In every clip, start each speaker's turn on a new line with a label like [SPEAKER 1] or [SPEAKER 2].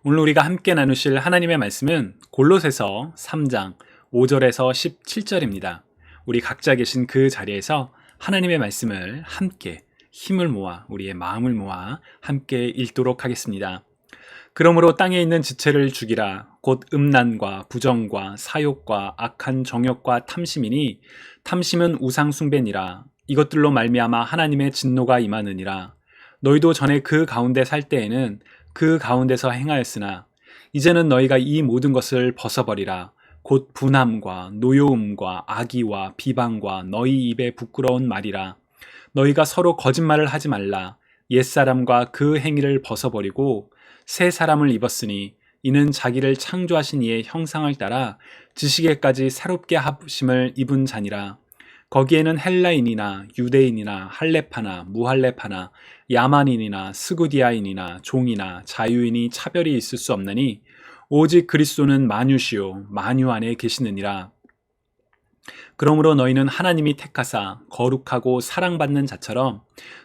[SPEAKER 1] 오늘 우리가 함께 나누실 하나님의 말씀은 골로새서 3장 5절에서 17절입니다. 우리 각자 계신 그 자리에서 하나님의 말씀을 함께 힘을 모아 우리의 마음을 모아 함께 읽도록 하겠습니다. 그러므로 땅에 있는 지체를 죽이라. 곧 음란과 부정과 사욕과 악한 정욕과 탐심이니 탐심은 우상 숭배니라. 이것들로 말미암아 하나님의 진노가 임하느니라. 너희도 전에 그 가운데 살 때에는 그 가운데서 행하였으나 이제는 너희가 이 모든 것을 벗어버리라. 곧 분함과 노여움과 악의와 비방과 너희 입에 부끄러운 말이라. 너희가 서로 거짓말을 하지 말라. 옛사람과 그 행위를 벗어버리고 새 사람을 입었으니 이는 자기를 창조하신 이의 형상을 따라 지식에까지 새롭게 하심을 입은 자니라. 거기에는 헬라인이나 유대인이나 할렙파나 무할렙파나 야만인이나 스구디아인이나 종이나 자유인이 차별이 있을 수 없나니 오직 그리스도는 만유시요 만유 안에 계시느니라. 그러므로 너희는 하나님이 택하사 거룩하고 사랑받는 자처럼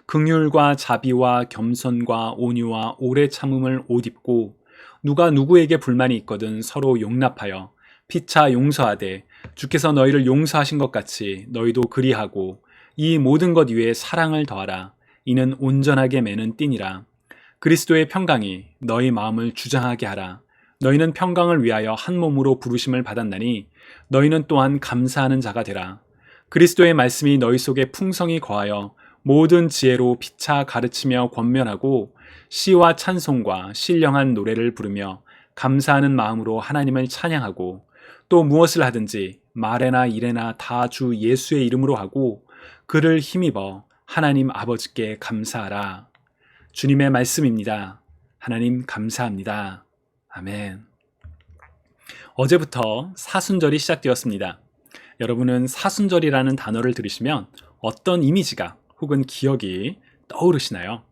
[SPEAKER 1] 긍휼과 자비와 겸손과 온유와 오래 참음을 옷 입고 누가 누구에게 불만이 있거든 서로 용납하여 피차 용서하되 주께서 너희를 용서하신 것 같이 너희도 그리하고 이 모든 것 위에 사랑을 더하라. 이는 온전하게 매는 띠니라. 그리스도의 평강이 너희 마음을 주장하게 하라. 너희는 평강을 위하여 한 몸으로 부르심을 받았나니 너희는 또한 감사하는 자가 되라. 그리스도의 말씀이 너희 속에 풍성히 거하여 모든 지혜로 피차 가르치며 권면하고 시와 찬송과 신령한 노래를 부르며 감사하는 마음으로 하나님을 찬양하고 또 무엇을 하든지 말에나 일에나 다 주 예수의 이름으로 하고 그를 힘입어 하나님 아버지께 감사하라. 주님의 말씀입니다. 하나님 감사합니다. 아멘. 어제부터 사순절이 시작되었습니다. 여러분은 사순절이라는 단어를 들으시면 어떤 이미지가 혹은 기억이 떠오르시나요?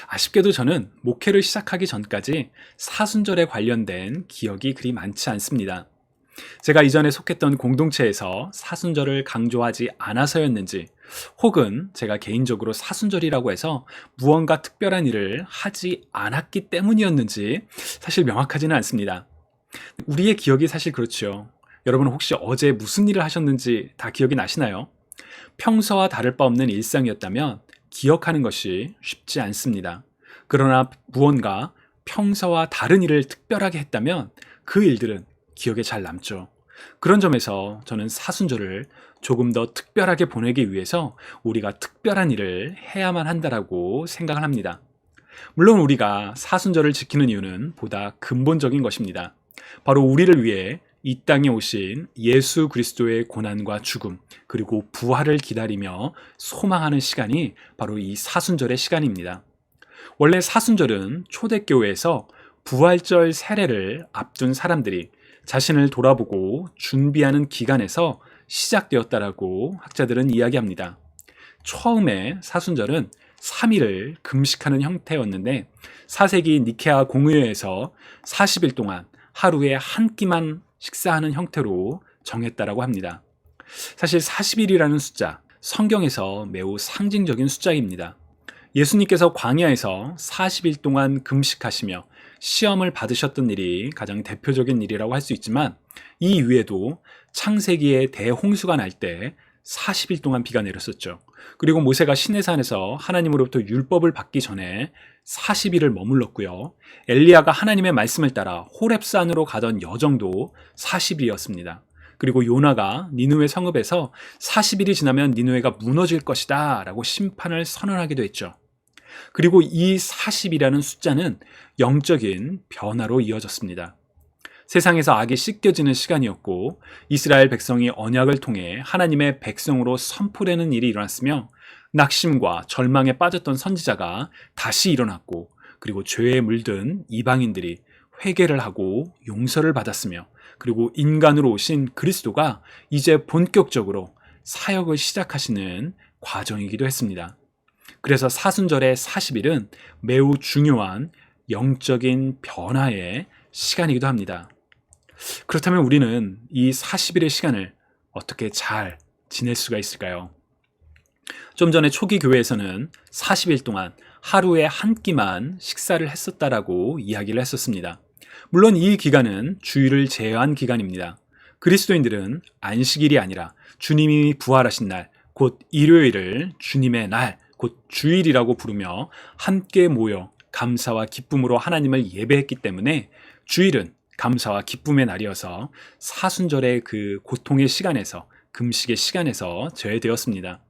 [SPEAKER 1] 아쉽게도 저는 목회를 시작하기 전까지 사순절에 관련된 기억이 그리 많지 않습니다. 제가 이전에 속했던 공동체에서 사순절을 강조하지 않아서였는지 혹은 제가 개인적으로 사순절이라고 해서 무언가 특별한 일을 하지 않았기 때문이었는지 사실 명확하지는 않습니다. 우리의 기억이 사실 그렇죠. 여러분 혹시 어제 무슨 일을 하셨는지 다 기억이 나시나요? 평소와 다를 바 없는 일상이었다면 기억하는 것이 쉽지 않습니다. 그러나 무언가 평소와 다른 일을 특별하게 했다면 그 일들은 기억에 잘 남죠. 그런 점에서 저는 사순절을 조금 더 특별하게 보내기 위해서 우리가 특별한 일을 해야만 한다라고 생각을 합니다. 물론 우리가 사순절을 지키는 이유는 보다 근본적인 것입니다. 바로 우리를 위해 이 땅에 오신 예수 그리스도의 고난과 죽음 그리고 부활을 기다리며 소망하는 시간이 바로 이 사순절의 시간입니다. 원래 사순절은 초대교회에서 부활절 세례를 앞둔 사람들이 자신을 돌아보고 준비하는 기간에서 시작되었다라고 학자들은 이야기합니다. 처음에 사순절은 3일을 금식하는 형태였는데 4세기 니케아 공의회에서 40일 동안 하루에 한 끼만 식사하는 형태로 정했다라고 합니다. 사실 40일이라는 숫자, 성경에서 매우 상징적인 숫자입니다. 예수님께서 광야에서 40일 동안 금식하시며 시험을 받으셨던 일이 가장 대표적인 일이라고 할 수 있지만 이 이외에도 창세기에 대홍수가 날 때 40일 동안 비가 내렸었죠. 그리고 모세가 시내산에서 하나님으로부터 율법을 받기 전에 40일을 머물렀고요. 엘리야가 하나님의 말씀을 따라 호렙산으로 가던 여정도 40일이었습니다. 그리고 요나가 니느웨 성읍에서 40일이 지나면 니느웨가 무너질 것이다 라고 심판을 선언하기도 했죠. 그리고 이 40이라는 숫자는 영적인 변화로 이어졌습니다. 세상에서 악이 씻겨지는 시간이었고 이스라엘 백성이 언약을 통해 하나님의 백성으로 선포되는 일이 일어났으며 낙심과 절망에 빠졌던 선지자가 다시 일어났고 그리고 죄에 물든 이방인들이 회개를 하고 용서를 받았으며 그리고 인간으로 오신 그리스도가 이제 본격적으로 사역을 시작하시는 과정이기도 했습니다. 그래서 사순절의 40일은 매우 중요한 영적인 변화의 시간이기도 합니다. 그렇다면 우리는 이 40일의 시간을 어떻게 잘 지낼 수가 있을까요? 좀 전에 초기 교회에서는 40일 동안 하루에 한 끼만 식사를 했었다라고 이야기를 했었습니다. 물론 이 기간은 주일을 제외한 기간입니다. 그리스도인들은 안식일이 아니라 주님이 부활하신 날, 곧 일요일을 주님의 날, 곧 주일이라고 부르며 함께 모여 감사와 기쁨으로 하나님을 예배했기 때문에 주일은 감사와 기쁨의 날이어서 사순절의 그 고통의 시간에서, 금식의 시간에서 제외되었습니다.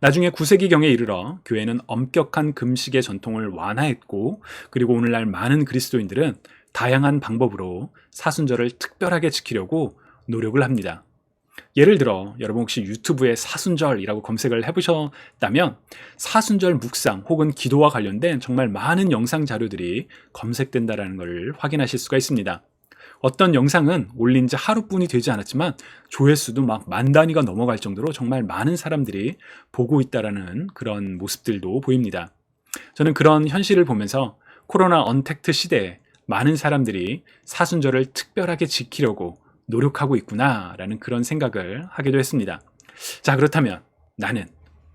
[SPEAKER 1] 나중에 9세기경에 이르러 교회는 엄격한 금식의 전통을 완화했고, 그리고 오늘날 많은 그리스도인들은 다양한 방법으로 사순절을 특별하게 지키려고 노력을 합니다. 예를 들어 여러분 혹시 유튜브에 사순절이라고 검색을 해보셨다면 사순절 묵상 혹은 기도와 관련된 정말 많은 영상 자료들이 검색된다는 걸 확인하실 수가 있습니다. 어떤 영상은 올린 지 하루뿐이 되지 않았지만 조회수도 막 10,000단위가 넘어갈 정도로 정말 많은 사람들이 보고 있다는 그런 모습들도 보입니다. 저는 그런 현실을 보면서 코로나 언택트 시대에 많은 사람들이 사순절을 특별하게 지키려고 노력하고 있구나라는 그런 생각을 하기도 했습니다. 자, 그렇다면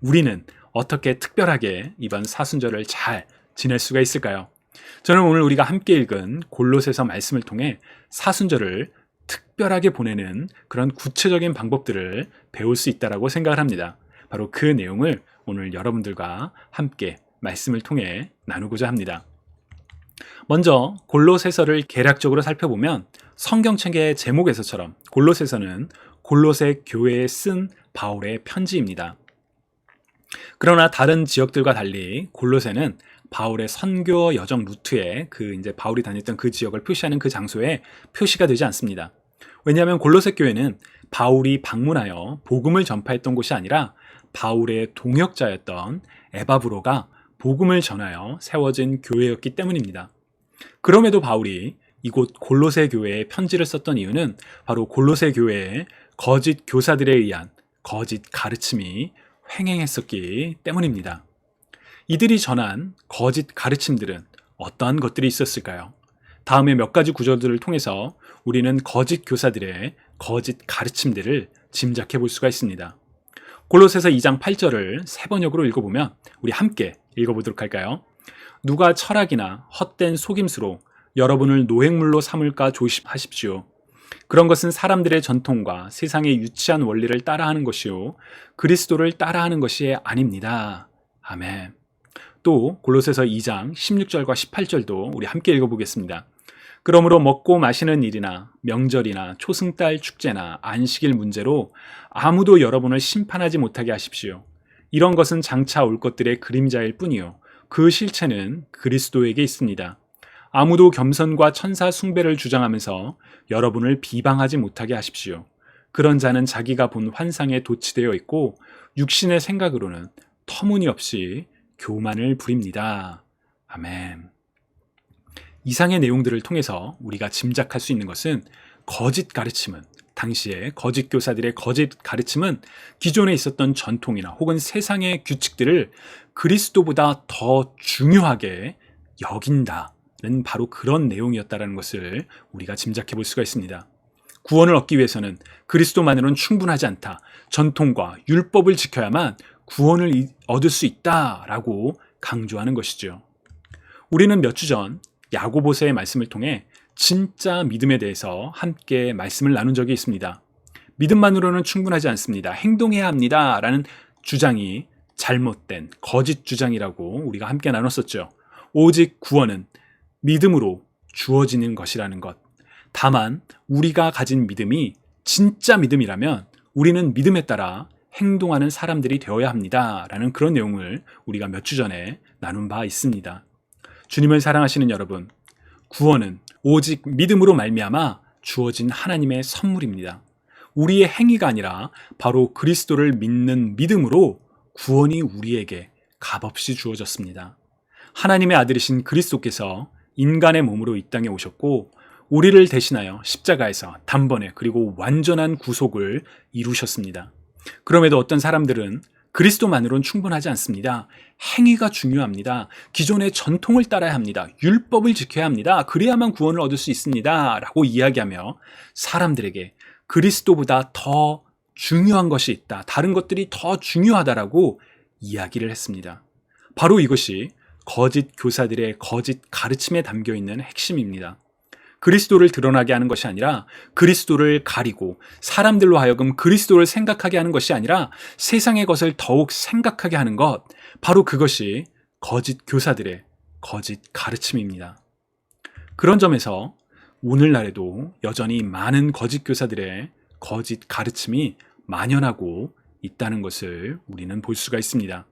[SPEAKER 1] 우리는 어떻게 특별하게 이번 사순절을 잘 지낼 수가 있을까요? 저는 오늘 우리가 함께 읽은 골로새서 말씀을 통해 사순절을 특별하게 보내는 그런 구체적인 방법들을 배울 수 있다고 생각을 합니다. 바로 그 내용을 오늘 여러분들과 함께 말씀을 통해 나누고자 합니다. 먼저 골로새서를 개략적으로 살펴보면 성경책의 제목에서처럼 골로새서는 골로새 교회에 쓴 바울의 편지입니다. 그러나 다른 지역들과 달리 골로새는 바울의 선교 여정 루트에 바울이 다녔던 그 지역을 표시하는 그 장소에 표시가 되지 않습니다. 왜냐하면 골로새 교회는 바울이 방문하여 복음을 전파했던 곳이 아니라 바울의 동역자였던 에바브로가 복음을 전하여 세워진 교회였기 때문입니다. 그럼에도 바울이 이곳 골로새 교회에 편지를 썼던 이유는 바로 골로새 교회의 거짓 교사들에 의한 거짓 가르침이 횡행했었기 때문입니다. 이들이 전한 거짓 가르침들은 어떠한 것들이 있었을까요? 다음에 몇 가지 구절들을 통해서 우리는 거짓 교사들의 거짓 가르침들을 짐작해 볼 수가 있습니다. 골로새서 2장 8절을 세 번역으로 읽어보면 우리 함께 읽어보도록 할까요? 누가 철학이나 헛된 속임수로 여러분을 노획물로 삼을까 조심하십시오. 그런 것은 사람들의 전통과 세상의 유치한 원리를 따라하는 것이요 그리스도를 따라하는 것이 아닙니다. 아멘. 또 골로새서 2장 16절과 18절도 우리 함께 읽어보겠습니다. 그러므로 먹고 마시는 일이나 명절이나 초승달 축제나 안식일 문제로 아무도 여러분을 심판하지 못하게 하십시오. 이런 것은 장차 올 것들의 그림자일 뿐이요 그 실체는 그리스도에게 있습니다. 아무도 겸손과 천사 숭배를 주장하면서 여러분을 비방하지 못하게 하십시오. 그런 자는 자기가 본 환상에 도취되어 있고 육신의 생각으로는 터무니없이 교만을 부립니다. 아멘. 이상의 내용들을 통해서 우리가 짐작할 수 있는 것은 당시에 거짓 교사들의 거짓 가르침은 기존에 있었던 전통이나 혹은 세상의 규칙들을 그리스도보다 더 중요하게 여긴다는 바로 그런 내용이었다는 것을 우리가 짐작해 볼 수가 있습니다. 구원을 얻기 위해서는 그리스도만으로는 충분하지 않다. 전통과 율법을 지켜야만 구원을 얻을 수 있다라고 강조하는 것이죠. 우리는 몇 주 전 야고보서의 말씀을 통해 진짜 믿음에 대해서 함께 말씀을 나눈 적이 있습니다. 믿음만으로는 충분하지 않습니다. 행동해야 합니다. 라는 주장이 잘못된 거짓 주장이라고 우리가 함께 나눴었죠. 오직 구원은 믿음으로 주어지는 것이라는 것. 다만 우리가 가진 믿음이 진짜 믿음이라면 우리는 믿음에 따라 행동하는 사람들이 되어야 합니다. 라는 그런 내용을 우리가 몇 주 전에 나눈 바 있습니다. 주님을 사랑하시는 여러분, 구원은 오직 믿음으로 말미암아 주어진 하나님의 선물입니다. 우리의 행위가 아니라 바로 그리스도를 믿는 믿음으로 구원이 우리에게 값없이 주어졌습니다. 하나님의 아들이신 그리스도께서 인간의 몸으로 이 땅에 오셨고 우리를 대신하여 십자가에서 단번에 그리고 완전한 구속을 이루셨습니다. 그럼에도 어떤 사람들은 그리스도만으로는 충분하지 않습니다. 행위가 중요합니다. 기존의 전통을 따라야 합니다. 율법을 지켜야 합니다. 그래야만 구원을 얻을 수 있습니다. 라고 이야기하며 사람들에게 그리스도보다 더 중요한 것이 있다. 다른 것들이 더 중요하다라고 이야기를 했습니다. 바로 이것이 거짓 교사들의 거짓 가르침에 담겨 있는 핵심입니다. 그리스도를 드러나게 하는 것이 아니라 그리스도를 가리고 사람들로 하여금 그리스도를 생각하게 하는 것이 아니라 세상의 것을 더욱 생각하게 하는 것, 바로 그것이 거짓 교사들의 거짓 가르침입니다. 그런 점에서 오늘날에도 여전히 많은 거짓 교사들의 거짓 가르침이 만연하고 있다는 것을 우리는 볼 수가 있습니다.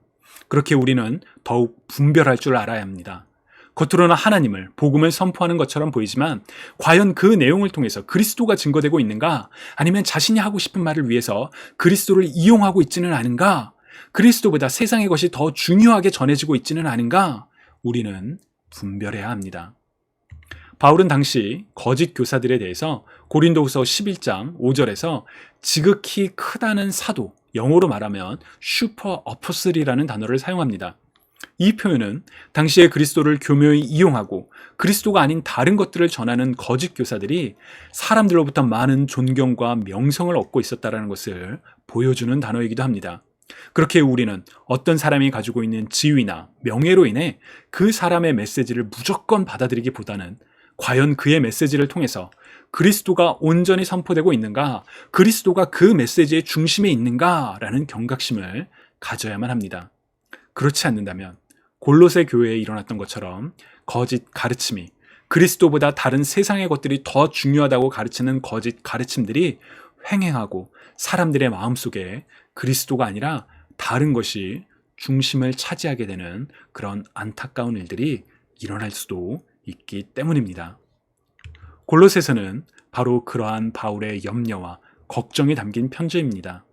[SPEAKER 1] 그렇게 우리는 더욱 분별할 줄 알아야 합니다. 겉으로는 하나님을, 복음을 선포하는 것처럼 보이지만 과연 그 내용을 통해서 그리스도가 증거되고 있는가? 아니면 자신이 하고 싶은 말을 위해서 그리스도를 이용하고 있지는 않은가? 그리스도보다 세상의 것이 더 중요하게 전해지고 있지는 않은가? 우리는 분별해야 합니다. 바울은 당시 거짓 교사들에 대해서 고린도후서 11장 5절에서 지극히 크다는 사도, 영어로 말하면 슈퍼 어퍼슬이라는 단어를 사용합니다. 이 표현은 당시에 그리스도를 교묘히 이용하고 그리스도가 아닌 다른 것들을 전하는 거짓 교사들이 사람들로부터 많은 존경과 명성을 얻고 있었다는 것을 보여주는 단어이기도 합니다. 그렇게 우리는 어떤 사람이 가지고 있는 지위나 명예로 인해 그 사람의 메시지를 무조건 받아들이기보다는 과연 그의 메시지를 통해서 그리스도가 온전히 선포되고 있는가, 그리스도가 그 메시지의 중심에 있는가라는 경각심을 가져야만 합니다. 그렇지 않는다면 골로새 교회에 일어났던 것처럼 거짓 가르침이, 그리스도보다 다른 세상의 것들이 더 중요하다고 가르치는 거짓 가르침들이 횡행하고 사람들의 마음속에 그리스도가 아니라 다른 것이 중심을 차지하게 되는 그런 안타까운 일들이 일어날 수도 있기 때문입니다. 골로새서는 바로 그러한 바울의 염려와 걱정이 담긴 편지입니다.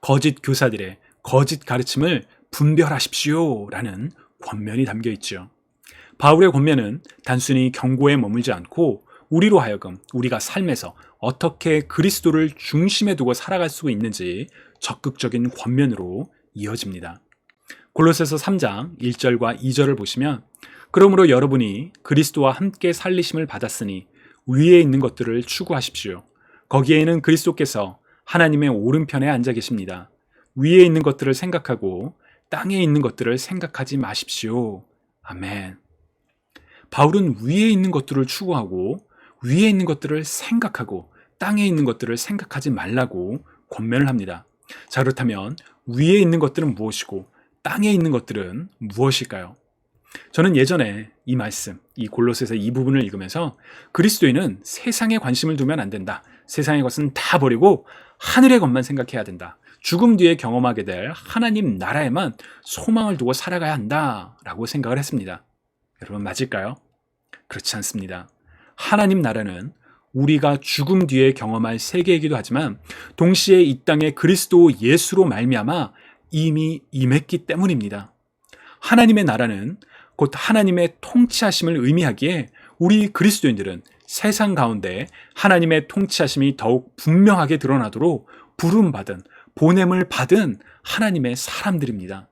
[SPEAKER 1] 거짓 교사들의 거짓 가르침을 분별하십시오 라는 권면이 담겨 있죠. 바울의 권면은 단순히 경고에 머물지 않고 우리로 하여금 우리가 삶에서 어떻게 그리스도를 중심에 두고 살아갈 수 있는지 적극적인 권면으로 이어집니다. 골로새서 3장 1절과 2절을 보시면, 그러므로 여러분이 그리스도와 함께 살리심을 받았으니 위에 있는 것들을 추구하십시오. 거기에는 그리스도께서 하나님의 오른편에 앉아 계십니다. 위에 있는 것들을 생각하고 땅에 있는 것들을 생각하지 마십시오. 아멘. 바울은 위에 있는 것들을 추구하고 위에 있는 것들을 생각하고 땅에 있는 것들을 생각하지 말라고 권면을 합니다. 자, 그렇다면 위에 있는 것들은 무엇이고 땅에 있는 것들은 무엇일까요? 저는 예전에 이 말씀, 이 골로새서 이 부분을 읽으면서 그리스도인은 세상에 관심을 두면 안 된다. 세상의 것은 다 버리고 하늘의 것만 생각해야 된다. 죽음 뒤에 경험하게 될 하나님 나라에만 소망을 두고 살아가야 한다라고 생각을 했습니다. 여러분, 맞을까요? 그렇지 않습니다. 하나님 나라는 우리가 죽음 뒤에 경험할 세계이기도 하지만 동시에 이 땅에 그리스도 예수로 말미암아 이미 임했기 때문입니다. 하나님의 나라는 곧 하나님의 통치하심을 의미하기에 우리 그리스도인들은 세상 가운데 하나님의 통치하심이 더욱 분명하게 드러나도록 부름받은, 보냄을 받은 하나님의 사람들입니다.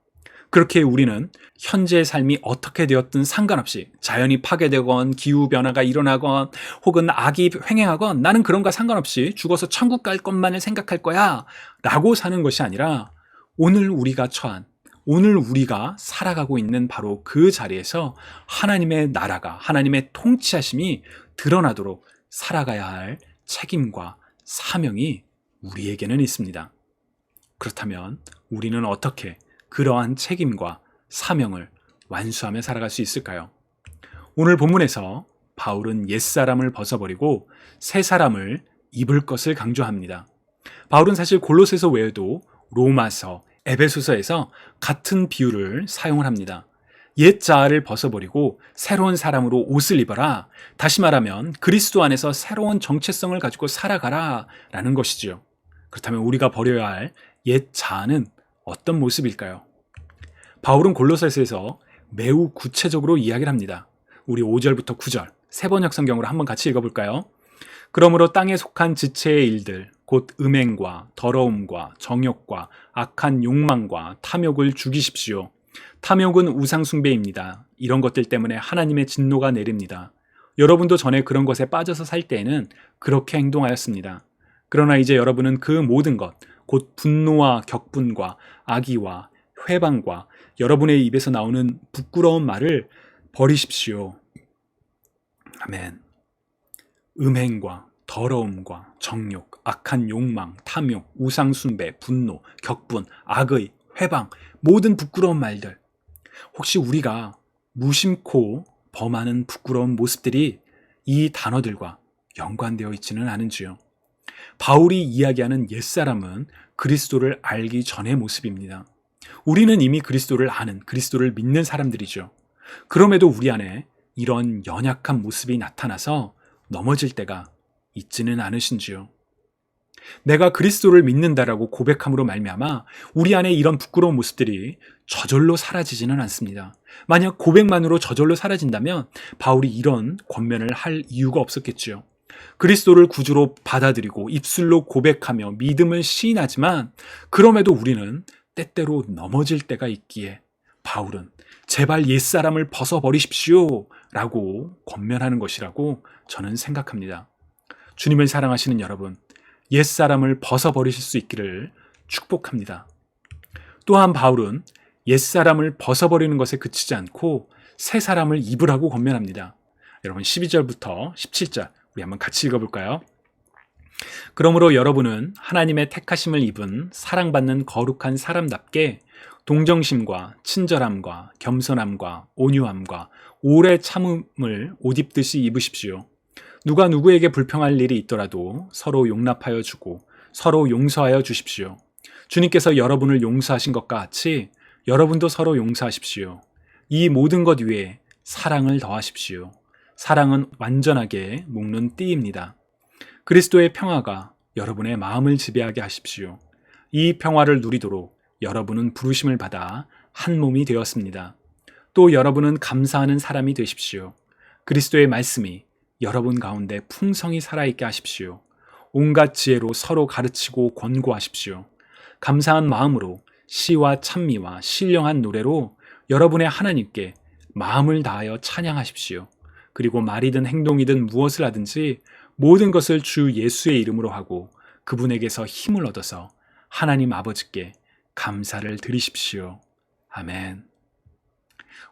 [SPEAKER 1] 그렇게 우리는 현재의 삶이 어떻게 되었든 상관없이 자연이 파괴되건 기후변화가 일어나건 혹은 악이 횡행하건 나는 그런 거 상관없이 죽어서 천국 갈 것만을 생각할 거야 라고 사는 것이 아니라 오늘 우리가 처한, 오늘 우리가 살아가고 있는 바로 그 자리에서 하나님의 나라가, 하나님의 통치하심이 드러나도록 살아가야 할 책임과 사명이 우리에게는 있습니다. 그렇다면 우리는 어떻게 그러한 책임과 사명을 완수하며 살아갈 수 있을까요? 오늘 본문에서 바울은 옛사람을 벗어버리고 새 사람을 입을 것을 강조합니다. 바울은 사실 골로새서 외에도 로마서, 에베소서에서 같은 비유를 사용을 합니다. 옛 자아를 벗어버리고 새로운 사람으로 옷을 입어라. 다시 말하면 그리스도 안에서 새로운 정체성을 가지고 살아가라 라는 것이지요. 그렇다면 우리가 버려야 할 옛 자아는 어떤 모습일까요? 바울은 골로새서에서 매우 구체적으로 이야기를 합니다. 우리 5절부터 9절 세번역 성경으로 한번 같이 읽어볼까요? 그러므로 땅에 속한 지체의 일들, 곧 음행과 더러움과 정욕과 악한 욕망과 탐욕을 죽이십시오. 탐욕은 우상 숭배입니다. 이런 것들 때문에 하나님의 진노가 내립니다. 여러분도 전에 그런 것에 빠져서 살 때에는 그렇게 행동하였습니다. 그러나 이제 여러분은 그 모든 것, 곧 분노와 격분과 악의와 회방과 여러분의 입에서 나오는 부끄러운 말을 버리십시오. 아멘. 음행과 더러움과 정욕, 악한 욕망, 탐욕, 우상숭배, 분노, 격분, 악의, 회방, 모든 부끄러운 말들. 혹시 우리가 무심코 범하는 부끄러운 모습들이 이 단어들과 연관되어 있지는 않은지요? 바울이 이야기하는 옛사람은 그리스도를 알기 전의 모습입니다. 우리는 이미 그리스도를 아는, 그리스도를 믿는 사람들이죠. 그럼에도 우리 안에 이런 연약한 모습이 나타나서 넘어질 때가 있지는 않으신지요? 내가 그리스도를 믿는다라고 고백함으로 말미암아 우리 안에 이런 부끄러운 모습들이 저절로 사라지지는 않습니다. 만약 고백만으로 저절로 사라진다면 바울이 이런 권면을 할 이유가 없었겠지요. 그리스도를 구주로 받아들이고 입술로 고백하며 믿음을 시인하지만 그럼에도 우리는 때때로 넘어질 때가 있기에 바울은 제발 옛사람을 벗어버리십시오 라고 권면하는 것이라고 저는 생각합니다. 주님을 사랑하시는 여러분, 옛사람을 벗어버리실 수 있기를 축복합니다. 또한 바울은 옛사람을 벗어버리는 것에 그치지 않고 새 사람을 입으라고 권면합니다. 여러분 12절부터 17절 우리 한번 같이 읽어볼까요? 그러므로 여러분은 하나님의 택하심을 입은 사랑받는 거룩한 사람답게 동정심과 친절함과 겸손함과 온유함과 오래 참음을 옷 입듯이 입으십시오. 누가 누구에게 불평할 일이 있더라도 서로 용납하여 주고 서로 용서하여 주십시오. 주님께서 여러분을 용서하신 것과 같이 여러분도 서로 용서하십시오. 이 모든 것 위에 사랑을 더하십시오. 사랑은 완전하게 묶는 띠입니다. 그리스도의 평화가 여러분의 마음을 지배하게 하십시오. 이 평화를 누리도록 여러분은 부르심을 받아 한 몸이 되었습니다. 또 여러분은 감사하는 사람이 되십시오. 그리스도의 말씀이 여러분 가운데 풍성히 살아있게 하십시오. 온갖 지혜로 서로 가르치고 권고하십시오. 감사한 마음으로 시와 찬미와 신령한 노래로 여러분의 하나님께 마음을 다하여 찬양하십시오. 그리고 말이든 행동이든 무엇을 하든지 모든 것을 주 예수의 이름으로 하고 그분에게서 힘을 얻어서 하나님 아버지께 감사를 드리십시오. 아멘.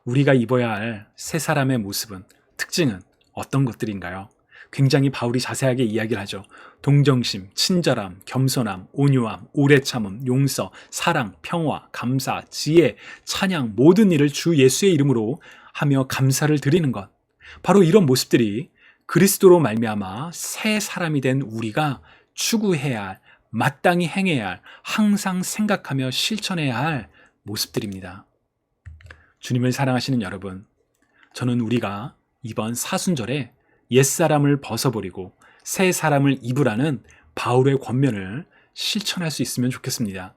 [SPEAKER 1] 우리가 입어야 할 새 사람의 모습은, 특징은 어떤 것들인가요? 굉장히 바울이 자세하게 이야기를 하죠. 동정심, 친절함, 겸손함, 온유함, 오래 참음, 용서, 사랑, 평화, 감사, 지혜, 찬양, 모든 일을 주 예수의 이름으로 하며 감사를 드리는 것. 바로 이런 모습들이 그리스도로 말미암아 새 사람이 된 우리가 추구해야 할, 마땅히 행해야 할, 항상 생각하며 실천해야 할 모습들입니다. 주님을 사랑하시는 여러분, 저는 우리가 이번 사순절에 옛사람을 벗어버리고 새 사람을 입으라는 바울의 권면을 실천할 수 있으면 좋겠습니다.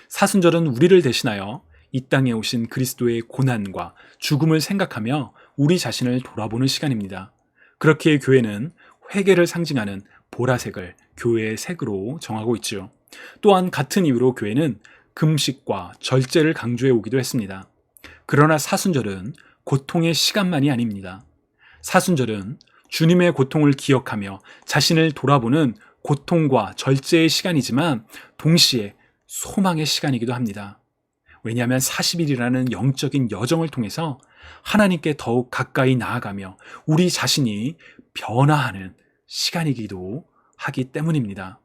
[SPEAKER 1] 사순절은 우리를 대신하여 이 땅에 오신 그리스도의 고난과 죽음을 생각하며 우리 자신을 돌아보는 시간입니다. 그렇기에 교회는 회개를 상징하는 보라색을 교회의 색으로 정하고 있지요. 또한 같은 이유로 교회는 금식과 절제를 강조해 오기도 했습니다. 그러나 사순절은 고통의 시간만이 아닙니다. 사순절은 주님의 고통을 기억하며 자신을 돌아보는 고통과 절제의 시간이지만 동시에 소망의 시간이기도 합니다. 왜냐하면 40일이라는 영적인 여정을 통해서 하나님께 더욱 가까이 나아가며 우리 자신이 변화하는 시간이기도 하기 때문입니다.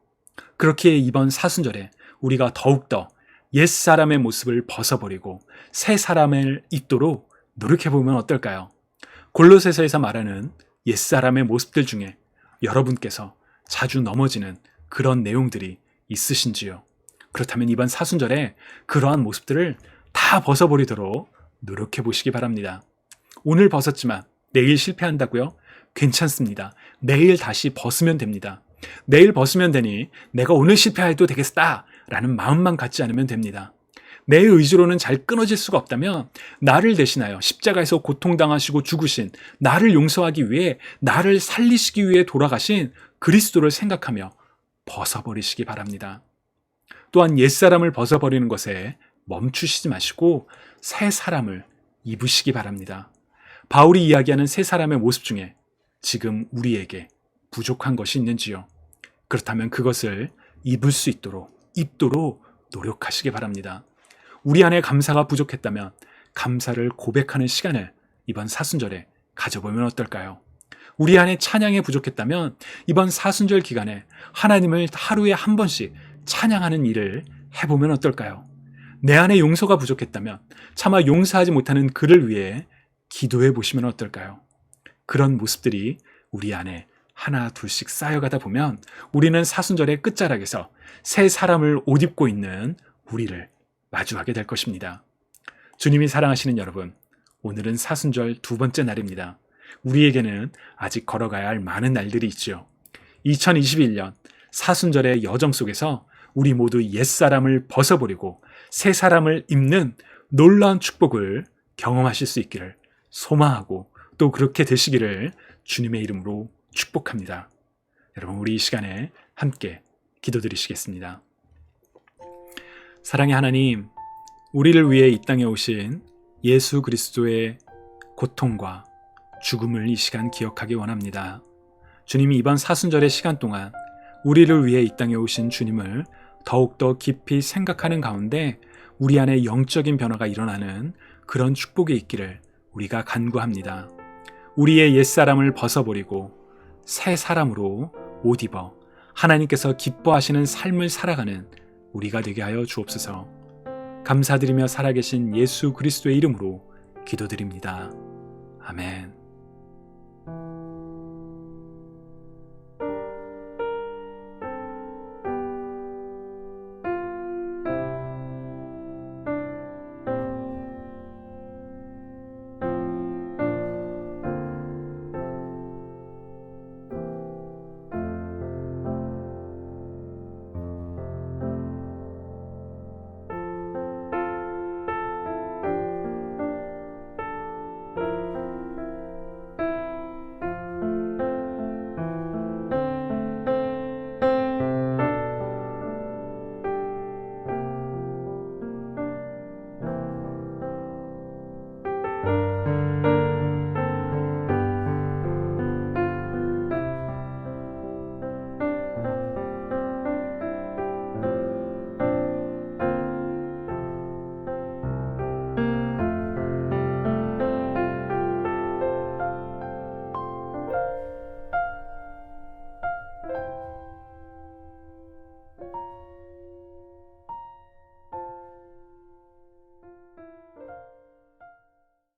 [SPEAKER 1] 그렇기에 이번 사순절에 우리가 더욱더 옛사람의 모습을 벗어버리고 새 사람을 입도록 노력해보면 어떨까요? 골로새서에서 말하는 옛사람의 모습들 중에 여러분께서 자주 넘어지는 그런 내용들이 있으신지요? 그렇다면 이번 사순절에 그러한 모습들을 다 벗어버리도록 노력해 보시기 바랍니다. 오늘 벗었지만 내일 실패한다고요? 괜찮습니다. 내일 다시 벗으면 됩니다. 내일 벗으면 되니 내가 오늘 실패해도 되겠다 라는 마음만 갖지 않으면 됩니다. 내 의지로는 잘 끊어질 수가 없다면 나를 대신하여 십자가에서 고통당하시고 죽으신, 나를 용서하기 위해, 나를 살리시기 위해 돌아가신 그리스도를 생각하며 벗어버리시기 바랍니다. 또한 옛사람을 벗어버리는 것에 멈추시지 마시고 새 사람을 입으시기 바랍니다. 바울이 이야기하는 새 사람의 모습 중에 지금 우리에게 부족한 것이 있는지요? 그렇다면 그것을 입을 수 입도록 노력하시기 바랍니다. 우리 안에 감사가 부족했다면 감사를 고백하는 시간을 이번 사순절에 가져보면 어떨까요? 우리 안에 찬양이 부족했다면 이번 사순절 기간에 하나님을 하루에 한 번씩 찬양하는 일을 해보면 어떨까요? 내 안에 용서가 부족했다면 차마 용서하지 못하는 그를 위해 기도해 보시면 어떨까요? 그런 모습들이 우리 안에 하나 둘씩 쌓여가다 보면 우리는 사순절의 끝자락에서 새 사람을 옷 입고 있는 우리를 마주하게 될 것입니다. 주님이 사랑하시는 여러분, 오늘은 사순절 두 번째 날입니다. 우리에게는 아직 걸어가야 할 많은 날들이 있지요. 2021년 사순절의 여정 속에서 우리 모두 옛사람을 벗어버리고 새 사람을 입는 놀라운 축복을 경험하실 수 있기를 소망하고 또 그렇게 되시기를 주님의 이름으로 축복합니다. 여러분, 우리 이 시간에 함께 기도드리시겠습니다. 사랑의 하나님, 우리를 위해 이 땅에 오신 예수 그리스도의 고통과 죽음을 이 시간 기억하기 원합니다. 주님이 이번 사순절의 시간 동안 우리를 위해 이 땅에 오신 주님을 더욱더 깊이 생각하는 가운데 우리 안에 영적인 변화가 일어나는 그런 축복이 있기를 우리가 간구합니다. 우리의 옛사람을 벗어버리고 새 사람으로 옷 입어 하나님께서 기뻐하시는 삶을 살아가는 우리가 되게 하여 주옵소서. 감사드리며 살아계신 예수 그리스도의 이름으로 기도드립니다. 아멘.